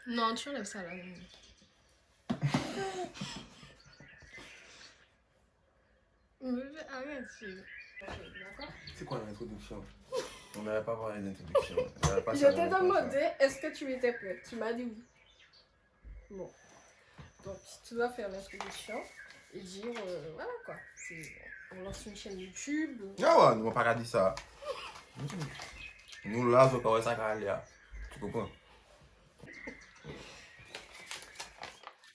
Non, tu enlèves ça là. Arrête, d'accord? C'est quoi l'introduction? On n'avait pas parlé d'introduction. Je t'ai demandé est-ce que tu étais prête. Tu m'as dit oui. Bon. Donc, tu dois faire l'introduction et dire voilà quoi. On lance une chaîne YouTube. Ah ouais, nous n'avons pas dit ça. Nous là, on va ça là. Tu comprends?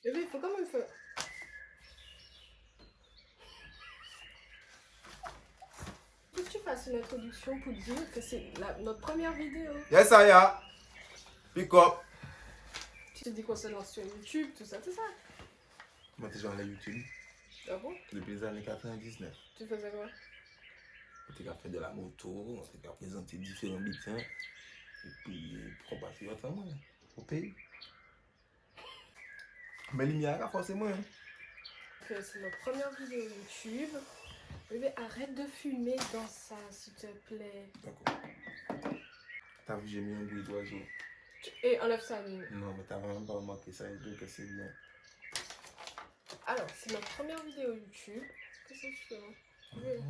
Bébé, il faut comment il faut. Faut que tu fasses une introduction pour dire que c'est notre première vidéo. Yes, Aya. Pick up. Tu te dis qu'on se lance sur YouTube, tout ça, tout ça. Moi, t'es genre à YouTube Ah bon? depuis les années 99. Tu faisais quoi? On a fait de la moto, on a présenté différents bulletins. Et puis, pourquoi pas faire autrement au pays? Mais l'imiara, forcément. Hein. C'est notre première vidéo YouTube. Bébé, arrête de fumer dans ça, s'il te plaît. D'accord. T'as vu, j'ai mis un bruit d'oiseau. Et enlève ça, Mimi. Non, mais t'as vraiment pas remarqué ça et donc c'est bien. Alors, c'est notre première vidéo YouTube. Qu'est-ce que tu fais là? Oui.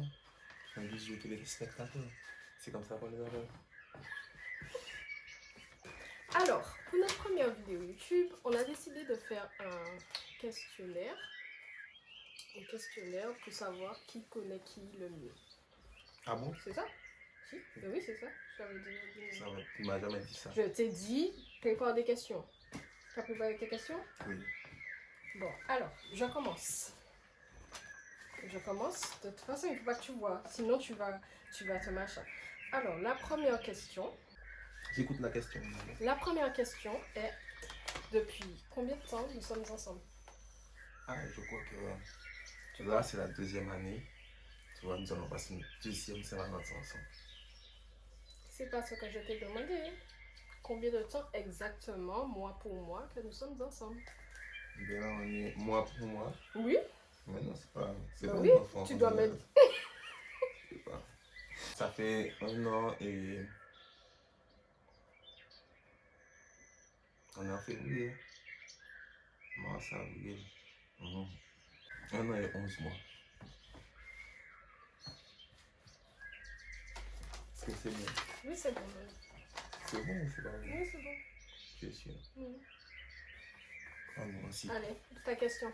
Un bisou aux téléspectateurs. C'est comme ça qu'on les appelle. Alors, pour notre première vidéo YouTube, on a décidé de faire un questionnaire. Un questionnaire pour savoir qui connaît qui le mieux. Ah bon? C'est ça? Si? Ben oui, c'est ça. Je t'avais dit. Ça va, tu m'as jamais dit ça. Je t'ai dit, prépare des questions. Tu as préparé tes questions? Oui. Bon, alors, je commence. Je commence. De toute façon, il ne faut pas que tu vois. Sinon, tu vas te machin. Alors, la première question. J'écoute la question. La première question est depuis combien de temps nous sommes ensemble? Ah, je crois que là, c'est la deuxième année. Tu vois, nous allons passer une deuxième Saint-Valentin ensemble. C'est pas ce que je t'ai demandé. Combien de temps exactement, mois pour mois, que nous sommes ensemble? Bien là, on est mois pour mois. Oui. Mais non, c'est pas. C'est Ben pas oui, un enfant. tu dois mettre. Je sais pas. Ça fait 1 an et. On est en février. Mars, avril. 1 an et 11 mois. Est-ce que c'est bon? Oui, c'est bon. C'est bon ou c'est pas bon? Oui, c'est bon. Tu es sûr? Oui. Ah, moi aussi. Allez, ta question.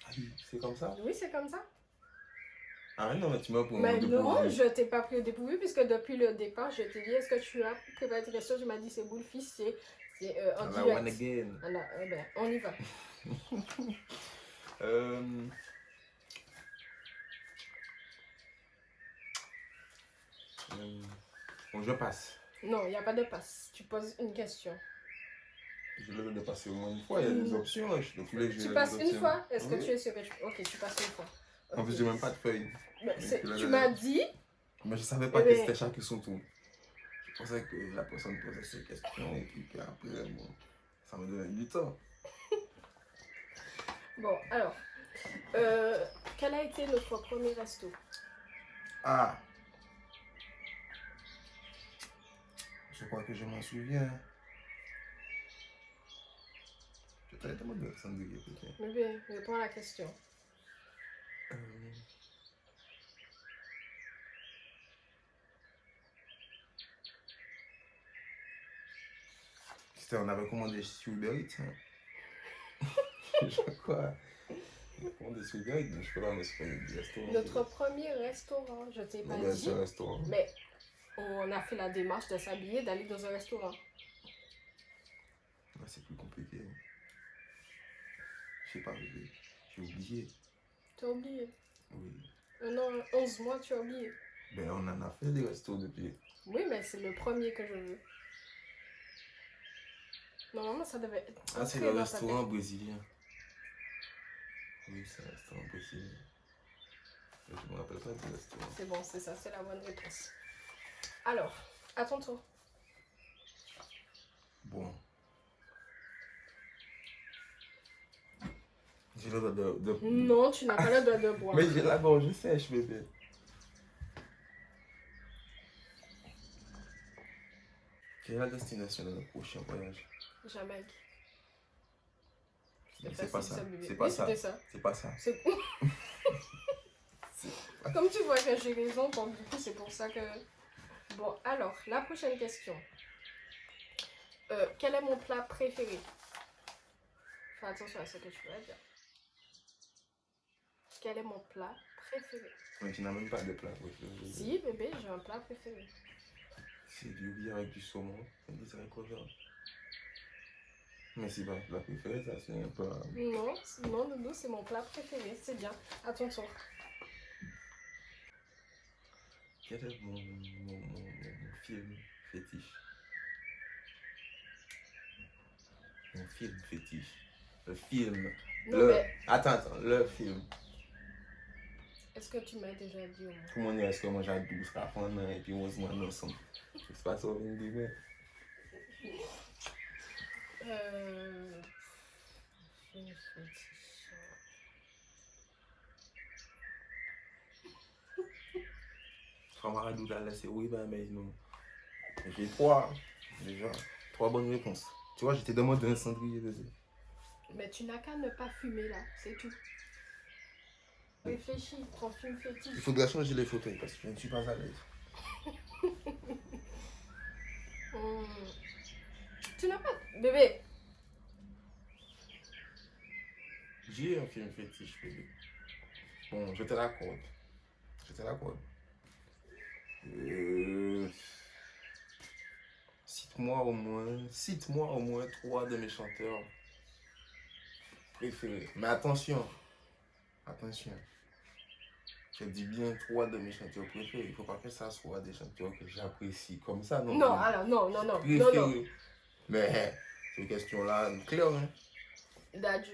Ah oui, c'est comme ça? Oui, c'est comme ça. Ah non, mais tu m'as pour Mais non, je t'ai pas pris au dépourvu puisque depuis le départ, je t'ai dit est-ce que tu as préparé tes questions? Tu m'as dit c'est boule fils, c'est en direct. One again. Alors, ben, on y va. Bon, je passe. Non, il n'y a pas de passe. Tu poses une question. Je le de passer au moins une fois, il y a des options. Tu passes une fois? Est-ce que tu es sûr que tu... Ok, tu passes une fois. En plus, j'ai même pas de feuille. Tu m'as dit... Mais je savais pas que c'était chacun son tour. Je pensais que la personne posait ses questions et puis qu'après, bon, ça me donnait du temps. Bon, alors, quel a été notre premier resto? Ah! Je crois que je m'en souviens. Je t'avais demandé de Sandrine, peut-être. Mais bien, réponds à la question. On avait commandé sur Uber Eats. Hein. Je crois. On a commandé sur Uber Eats, mais je peux pas me souvenir du restaurant. Notre premier restaurant, je t'ai pas dit. Restaurant. Mais on a fait la démarche de s'habiller, d'aller dans un restaurant. Là, c'est plus compliqué. Je sais pas, j'ai oublié. Tu as oublié? Oui. Non, 11 mois, tu as oublié. Ben, on en a fait des restos depuis. Oui, mais c'est le premier que je veux. Normalement, ça devait être. Ah, c'est le restaurant brésilien. Oui, c'est un restaurant brésilien. Mais je me rappelle pas du restaurant. C'est bon, c'est ça, c'est la bonne réponse. Alors, à ton tour. Bon. J'ai le droit de... Non, tu n'as pas le droit de boire. Mais j'ai la gorge sèche, bébé. Quelle est la destination de notre prochain voyage? Jamaïque. C'était C'est pas facile, ça. bébé. C'est pas Oui, ça. c'était ça. C'est pas ça. C'est- C'est- Comme tu vois que j'ai raison, donc du coup, c'est pour ça que... Bon, alors, la prochaine question. Quel est mon plat préféré? Fais attention à ce que tu vas dire. Quel est mon plat préféré? Mais tu n'as même pas de plat préféré. Si, bébé, j'ai un plat préféré. C'est du riz avec du saumon et des haricots verts. Mais c'est pas le plat préféré, ça, c'est un peu... Non, non, Doudou, c'est mon plat préféré. C'est bien. À ton tour. Quel est mon film fétiche? Mon film fétiche. Le film. Non, mais Attends, le film. est-ce que tu m'as déjà dit au moins? Comment dire, est-ce que moi j'ai 12 rafons et puis on se met ensemble? C'est pas ça, on vient de dire, mais... Film fétiche. Framaradou l'a laissé, oui, ben, mais non. J'ai trois, déjà, 3 bonnes réponses. Tu vois, j'étais dans mode un cendrier, bébé. Mais tu n'as qu'à ne pas fumer là, c'est tout. Réfléchis, ton film Il fétiche. faudrait changer les fauteuils parce que je ne suis pas à l'aise. Hmm. Tu n'as pas... Bébé, J'ai un film fétiche, bébé. Bon, je te l'accorde. Je te l'accorde. Cite-moi au moins 3 de mes chanteurs préférés. Mais attention, attention. Je dis bien 3 de mes chanteurs préférés. Il ne faut pas que ça soit des chanteurs que j'apprécie comme ça, non? non, alors non, non, non, non, non. Préférés. Mais cette question-là, claire, hein? Dadju.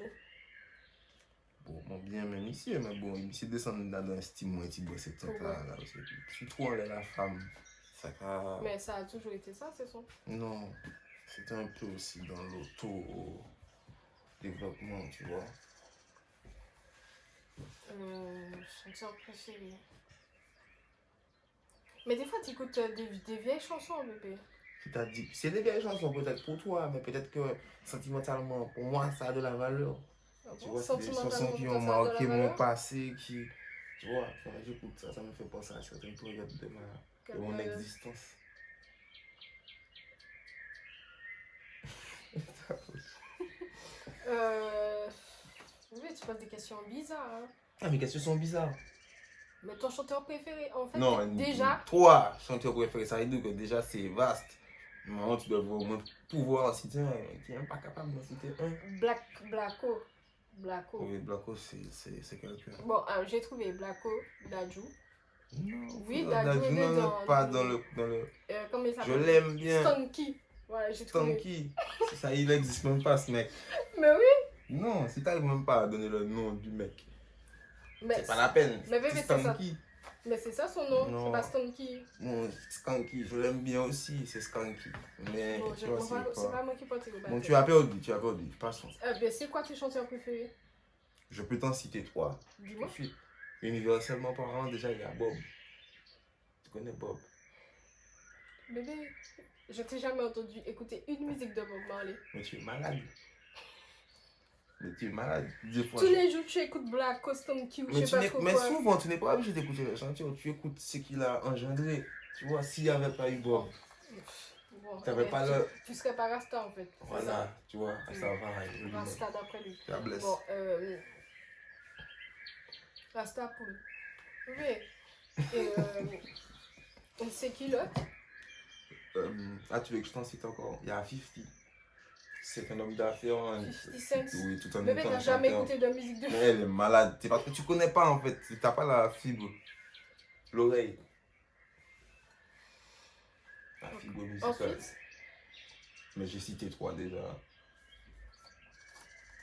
Bon, mon bien même ici, mais bon, ici descend dans un style moins petit, c'est tout Ouais. là aussi. Surtout on est la femme. Ça a... Mais ça a toujours été ça, c'est son. Non, c'est un peu aussi dans l'auto-développement, tu vois. Chanteur préféré. Mais des fois, tu écoutes des vieilles chansons, bébé. C'est-à-dire, c'est des vieilles chansons peut-être pour toi, mais peut-être que sentimentalement, pour moi, ça a de la valeur. Ah Tu bon, vois, c'est des chansons qui ont ça a de la marqué mon valeur? passé, qui... Tu vois, quand j'écoute ça, ça me fait penser à certaines périodes de mon Quelle existence. Oui, tu poses des questions bizarres. Hein. Ah, mes questions sont bizarres. Mais ton chanteur préféré, en fait, Non, déjà. 3 chanteurs préférés, ça veut dire que déjà c'est vaste. Maintenant, tu dois au moins pouvoir en citer un. Tu n'es pas capable d'en citer un. Blacko. Oui, Blacko, c'est quelqu'un. Bon, j'ai trouvé Blacko, Dadju. Non, Oui, Dadju, Dadju, il est non, dans... pas dans le... comment il Je s'appelle? l'aime bien. Stonky. Voilà, j'ai trouvé. Stanky. Ça, il n'existe même pas, ce mec. Mais oui. Non, si t'arrives même pas à donner le nom du mec, Mais c'est pas la peine. Mais bébé, C'est c'est ça. Stanky. Mais c'est ça son nom, Non. c'est pas Stonky. Non, Skanky, je l'aime bien aussi, c'est Skanky. Mais Bon, tu vois, c'est pas moi qui porte le Bon, tu as perdu, passons. Ben, c'est quoi tes chanteurs préférés? Je peux t'en citer 3. Dis-moi. Universellement parlant, déjà, il y a Bob. Tu connais Bob? Bébé, je t'ai jamais entendu écouter une musique de Bob Marley. Mais tu es malade. Des fois, Tous les jours, tu écoutes Black, Custom Q, je sais pas trop mais quoi. souvent, tu n'es pas obligé d'écouter les chanteurs. Tu écoutes ce qu'il a engendré. Tu vois, s'il n'y avait pas eu Bob, Bon, tu n'avais pas le... Tu serais pas Rasta en fait. c'est Voilà, ça. tu vois, ça va. Rasta d'après lui. La blesse. Bon, Rasta pour lui. Oui. C'est qui l'autre? Tu veux que je t'en cite encore? Il y a 50. C'est un homme d'affaires. 50 Cent. Oui, tout en Bébé, étant t'as un jamais chanteur. écouté de musique de... Mais elle est malade. C'est parce que tu connais pas en fait. Tu n'as pas la fibre. L'oreille. La fibre musicale. Ensuite? Mais j'ai cité 3 déjà.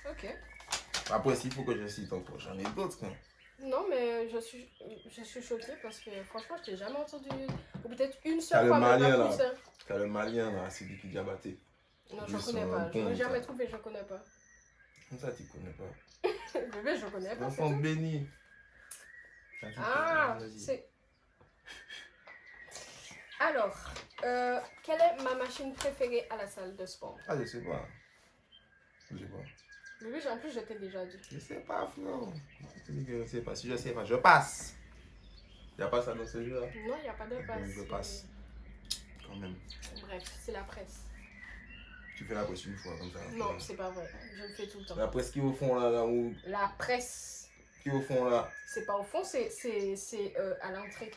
Ok. Après, s'il faut que je cite encore, j'en ai d'autres. Hein. Non, mais je suis choquée parce que franchement, je t'ai jamais entendu. Ou peut-être une T'as seule le fois, mais Malien, pas là. plus. Hein. T'as le Malien là, c'est lui qui Diabaté. Non, Lui, je connais c'est pas. un Je bon, l'ai jamais ça. trouvé, je connais pas. Comme ça, tu connais pas. Bébé, je connais pas. c'est Enfant tout. béni. Ah, Vas-y. c'est. Alors, quelle est ma machine préférée à la salle de sport? Ah, je sais pas. Je sais pas. Oui, en plus, je t'ai déjà dit. Je sais pas, frère. Je te dis que je sais pas. Si je sais pas, je passe. Il n'y a pas ça dans ce jeu-là. Non, il n'y a pas de Donc, passe. je passe. Quand même. Bref, c'est la presse. Tu fais la presse une fois comme ça. Non, c'est pas vrai. Je le fais tout le temps. La presse qui est au fond là où. La presse. Qui est au fond là. C'est pas au fond, c'est à l'entrée.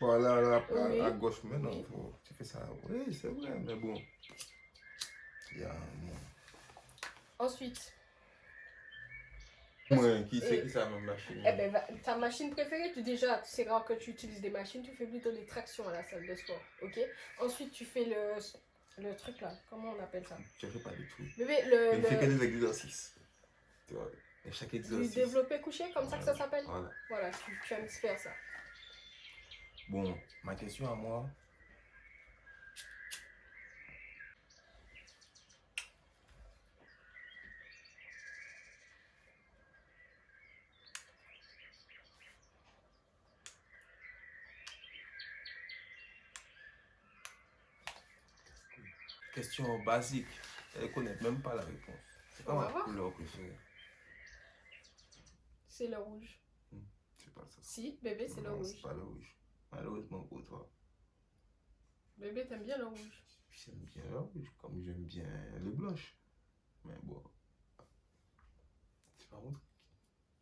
Voilà, là, Oui. à gauche. Mais non, Oui. tu fais ça. Oui, c'est vrai, mais bon. Il y a. Ensuite. Ouais, qui c'est qui ça, ma machine? Eh ben, ta machine préférée, déjà, c'est rare que tu utilises des machines, tu fais plutôt des tractions à la salle de sport, ok? Ensuite, tu fais le truc là, comment on appelle ça? Je fais pas du tout. Bébé, Il fait que des exercices. Tu vois, et chaque du exercice. développé couché, comme ça que ça s'appelle? Voilà. Voilà, tu aimes faire ça. Bon, ma question à moi. Question basique. Elle ne connaît même pas la réponse. C'est On va quoi ma voir. couleur préférée? C'est le rouge. C'est pas ça. Si, bébé, c'est le Non, rouge. c'est pas le rouge. Malheureusement pour toi. Bébé, t'aimes bien le rouge. J'aime bien le rouge, comme j'aime bien le blanche. Mais bon. C'est pas mon truc.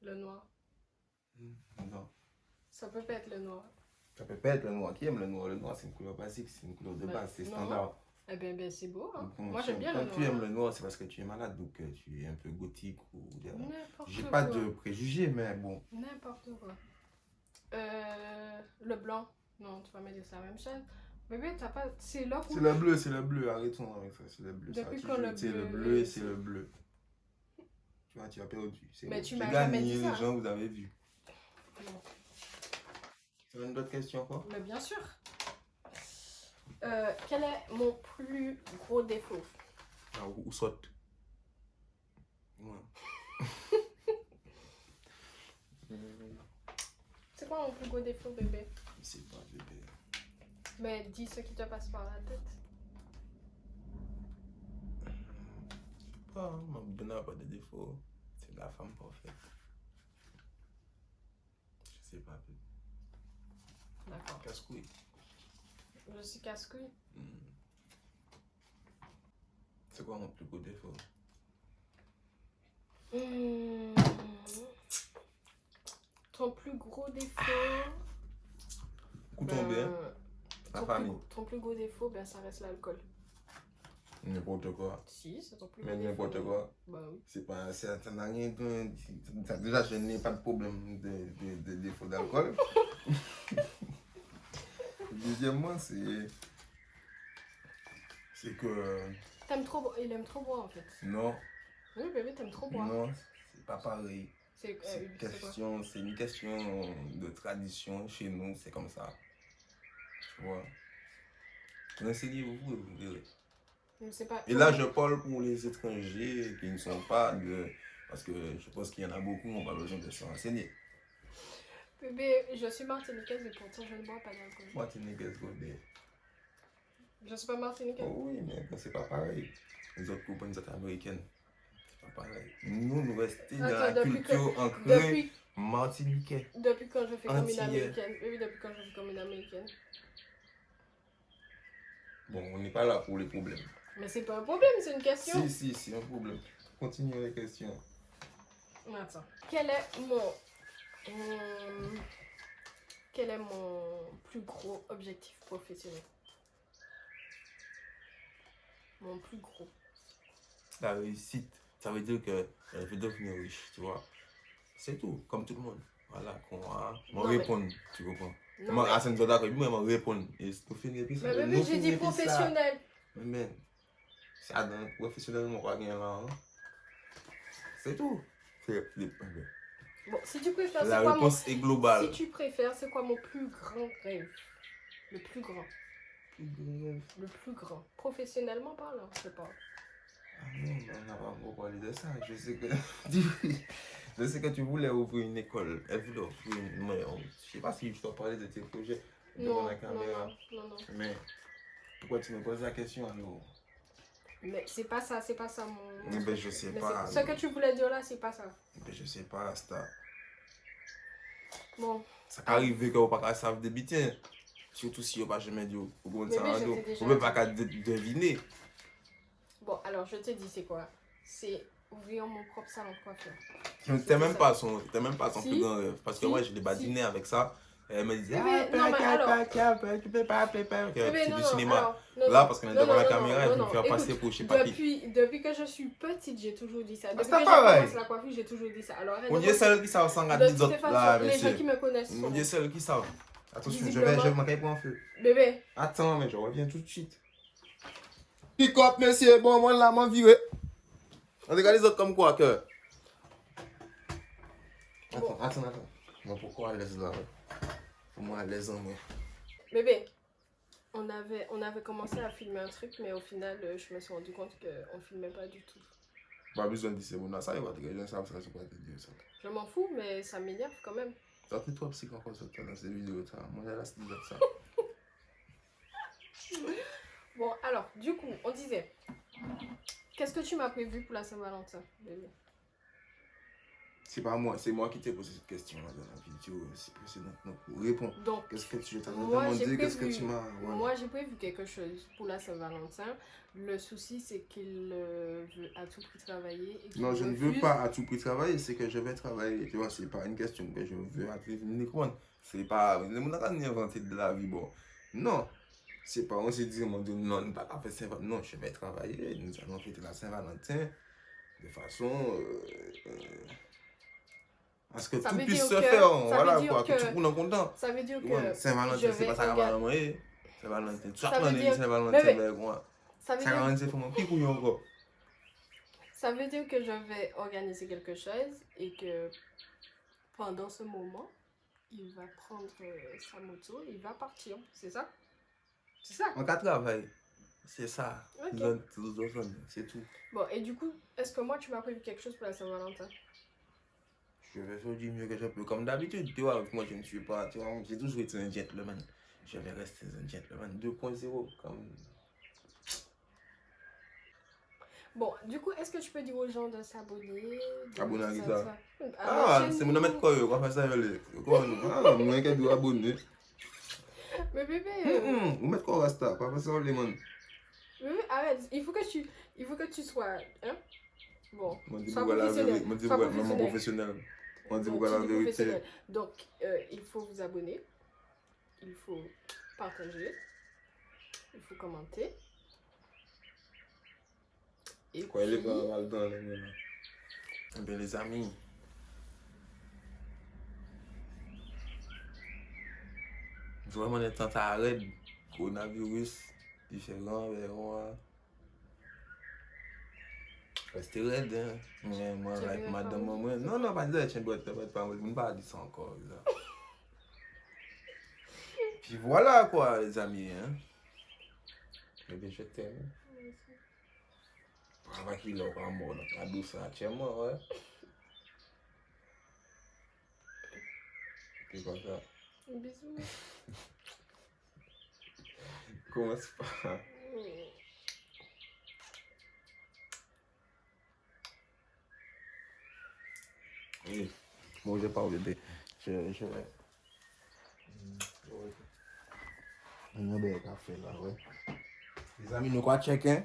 Le noir. Non. Ça peut pas être le noir. Ça peut pas être le noir. Qui aime le noir? Le noir, c'est une couleur basique, c'est une couleur de base, c'est non. standard. Eh ben c'est beau, hein. Donc, Moi, j'aime bien le quand noir. tu aimes le noir, c'est parce que tu es malade, donc tu es un peu gothique ou. N'importe J'ai quoi. pas de préjugés, mais bon. N'importe quoi. Le blanc. Non, tu vas me dire c'est la même chose. Bébé, t'as pas. C'est le rouge. C'est le bleu, arrêtons avec ça, c'est le bleu. Depuis ça, quand le c'est le bleu, bleu et c'est le bleu. Tu vois, tu as perdu. Mais tu j'ai m'as jamais gagné, dit ça. les gens, vous avez vu. Non. Tu as une autre question, quoi? Mais bien sûr. Quel est mon plus gros défaut? Ah, ou saute. Ouais. C'est quoi mon plus gros défaut, bébé? Je sais pas, bébé. Mais dis ce qui te passe par la tête. Je sais pas, hein, ma bonne n'a pas de défaut. C'est la femme parfaite. Je sais pas, bébé. D'accord. Casse-couille. Je suis casse-couille. C'est quoi mon plus gros défaut? Ton plus gros défaut. Couton bien. La famille. Ton plus gros défaut, ben, ça reste l'alcool. N'importe quoi. Si, c'est ton plus gros Mais défaut. n'importe quoi. Bah oui. C'est pas, ça n'a rien de. Déjà, je n'ai pas de problème de défaut d'alcool. Deuxièmement, c'est que. T'aimes trop boire. Il aime trop boire en fait. Non, Oui, bébé, t'aimes trop boire. non, c'est pas pareil. C'est C'est une question de tradition chez nous, c'est comme ça. Tu vois. Renseignez-vous, vous verrez. Pas... Et là, je parle pour les étrangers qui ne sont pas de. Parce que je pense qu'il y en a beaucoup, on n'a pas besoin de se renseigner. Bébé, je suis martiniquaise et pourtant je ne bois pas d'alcool. Martiniquaise, Godé. Je suis pas martiniquaise. Oh oui, mais c'est pas pareil. Les autres compagnies américaines, c'est pas pareil. Nous restons dans la culture ancrée martiniquaise. Depuis quand je fais comme une Antillais. américaine? Oui, depuis quand je fais comme une américaine. Bon, on n'est pas là pour les problèmes. Mais c'est pas un problème, c'est une question. Si, c'est un problème. Continuez les questions. Attends. Quel est mon plus gros objectif professionnel? Mon plus gros. La réussite, ça veut dire que je veux devenir riche, tu vois. C'est tout, comme tout le monde. Voilà, qu'on va répondre, tu comprends. Moi, à cette d'accord, moi, je répondre. Et c'est pour finir, puis ça. Mais bébé, j'ai dit professionnel. Mais, ça, dans professionnellement, quoi, rien là. Hein? C'est tout. Bon, si tu préfères, la réponse est globale. Si tu préfères, c'est quoi mon plus grand rêve? Le plus grand. Le plus grand. Professionnellement parlant, je parle. Ah non, on n'a pas encore parlé de ça. Je sais que tu voulais ouvrir une école. Elle voulait ouvrir une. Mais je sais pas si je dois parler de tes projets devant la caméra. Non. Mais pourquoi tu me poses la question alors? Mais c'est pas ça mon... Mais ben, je sais Mais pas. ce que tu voulais dire là, c'est pas ça. Ben, je sais pas, Asta. Bon. Ça peut arriver que vous ne savez pas débiter. Surtout si vous n'avez pas jamais dit au monde Mais oui, ça. je Vous t'ai ne déjà pouvez pas dit. deviner. Bon, alors je te dis, c'est quoi? C'est ouvrir mon propre salon de coiffure. T'es même pas son Si. plus grand rêve. Parce que Si. moi, je l'ai badiné avec ça. Et elle me disait, Mais non, mais alors... tu peux pas, c'est non, du non, cinéma. alors, non, Là, non, parce qu'on est non, devant non, la non, caméra, non, je me non. fais passer Écoute, pour je sais pas qui. depuis que je suis petite, j'ai toujours dit ça. Ah, Depuis c'est que pas j'ai vrai. commencé la coiffure, j'ai toujours dit ça. Alors, arrête On de dit mentir. celle qui savent sans De garder toutes les les autres. Là, façons, les gens monsieur. qui me connaissent On sont... dit celle qui savent. Attention, je Visiblement. vais manquer pour un feu. Bébé, Attends, mais je reviens tout de suite. Pick up, monsieur. Bon, moi, là, m'en viré. On regarde les autres comme quoi que. Attends. Moi, pourquoi à l'aise là? Pour moi, à l'aise en moi. bébé, on avait commencé à filmer un truc, mais au final, je me suis rendu compte qu'on filmait pas du tout. Pas besoin de dire c'est bon. Ça, il va te dire ça, ça, pas te dire ça. Je m'en fous, mais ça m'énerve quand même. Toi, psy, quand on se dans ces vidéos, ça. Moi, j'ai la style de ça. Bon, alors, du coup, on disait, qu'est-ce que tu m'as prévu pour la Saint-Valentin, bébé? C'est pas moi, c'est moi qui t'ai posé cette question dans la vidéo précédente. Donc, réponds. Donc, Qu'est-ce que tu t'as moi, j'ai demandé? Qu'est-ce que prévu- tu m'as. Voilà. Moi, j'ai prévu quelque chose pour la Saint-Valentin. Le souci, c'est qu'il veut à tout prix travailler. Et qu'il Non, je ne veux refuse. pas à tout prix travailler, c'est que je vais travailler. Tu vois, c'est pas une question que je veux à tout prix. C'est pas. Le monde n'a pas inventé de la vie, bon. Non. C'est pas, on s'est dit, mon Dieu, non, on ne va pas faire Saint-Valentin. Non, je vais travailler. Nous allons fêter la Saint-Valentin de façon. À ce que Ça tout veut puisse dire se que- faire. ça Voilà, veut dire quoi. Que que- tout le monde est content. Ça veut dire que Ouais, Saint-Valentin, je c'est pas vais ça qu'on va marier. Saint-Valentin. Chaque année, dire- Saint-Valentin, mais- mais moi. ça veut dire Saint-Valentin, c'est pour mon petit couillon, encore. Ça veut dire que je vais organiser quelque chose et que pendant ce moment, il va prendre sa moto, il va partir. C'est ça? C'est ça? On va travailler. C'est ça. Ok. C'est tout. Bon, et du coup, est-ce que moi, tu m'as prévu quelque chose pour la Saint-Valentin? Je vais faire du mieux que je peux. Comme d'habitude, tu vois, moi je ne suis pas. Tu vois, j'ai toujours été un gentleman. Je vais rester un gentleman 2.0. Comme. Bon, du coup, est-ce que tu peux dire aux gens de s'abonner? Abonner à qui ça? À Ah, la c'est chaîne mon nom de quoi, on va faire ça. Ah, moi qui dois abonner. Mais bébé, Vous mettez quoi, Rasta? Pas faire ça, les man. bébé, arrête. Il faut que tu sois. Hein? Bon, On dit sois pourquoi la professionnel. vérité. On dit Sois pourquoi maman professionnel. professionnelle. On dit Donc, pourquoi la tu dis vérité. professionnel. Donc, il faut vous abonner. Il faut partager. Il faut commenter. Et Quoi, il est puis- pas mal dans les mains. Eh bien, les amis. Vraiment, les temps arrêtent. Coronavirus, différent, verront. Restez raide, hein. Mais moi, Tu like veux madame, pas moi. Non, pas dire, tiens, pas dire ça encore, là. Puis voilà, quoi, les amis, hein. Eh bien, je t'aime. Pas qu'il a pas mort, pas douce, tiens, moi, ouais. C'est quoi ça? Bisous. Commence pas. Oui. Bon, j'ai pas oublié. Je vais. On a un café là, ouais. Les amis, nous quoi check, hein?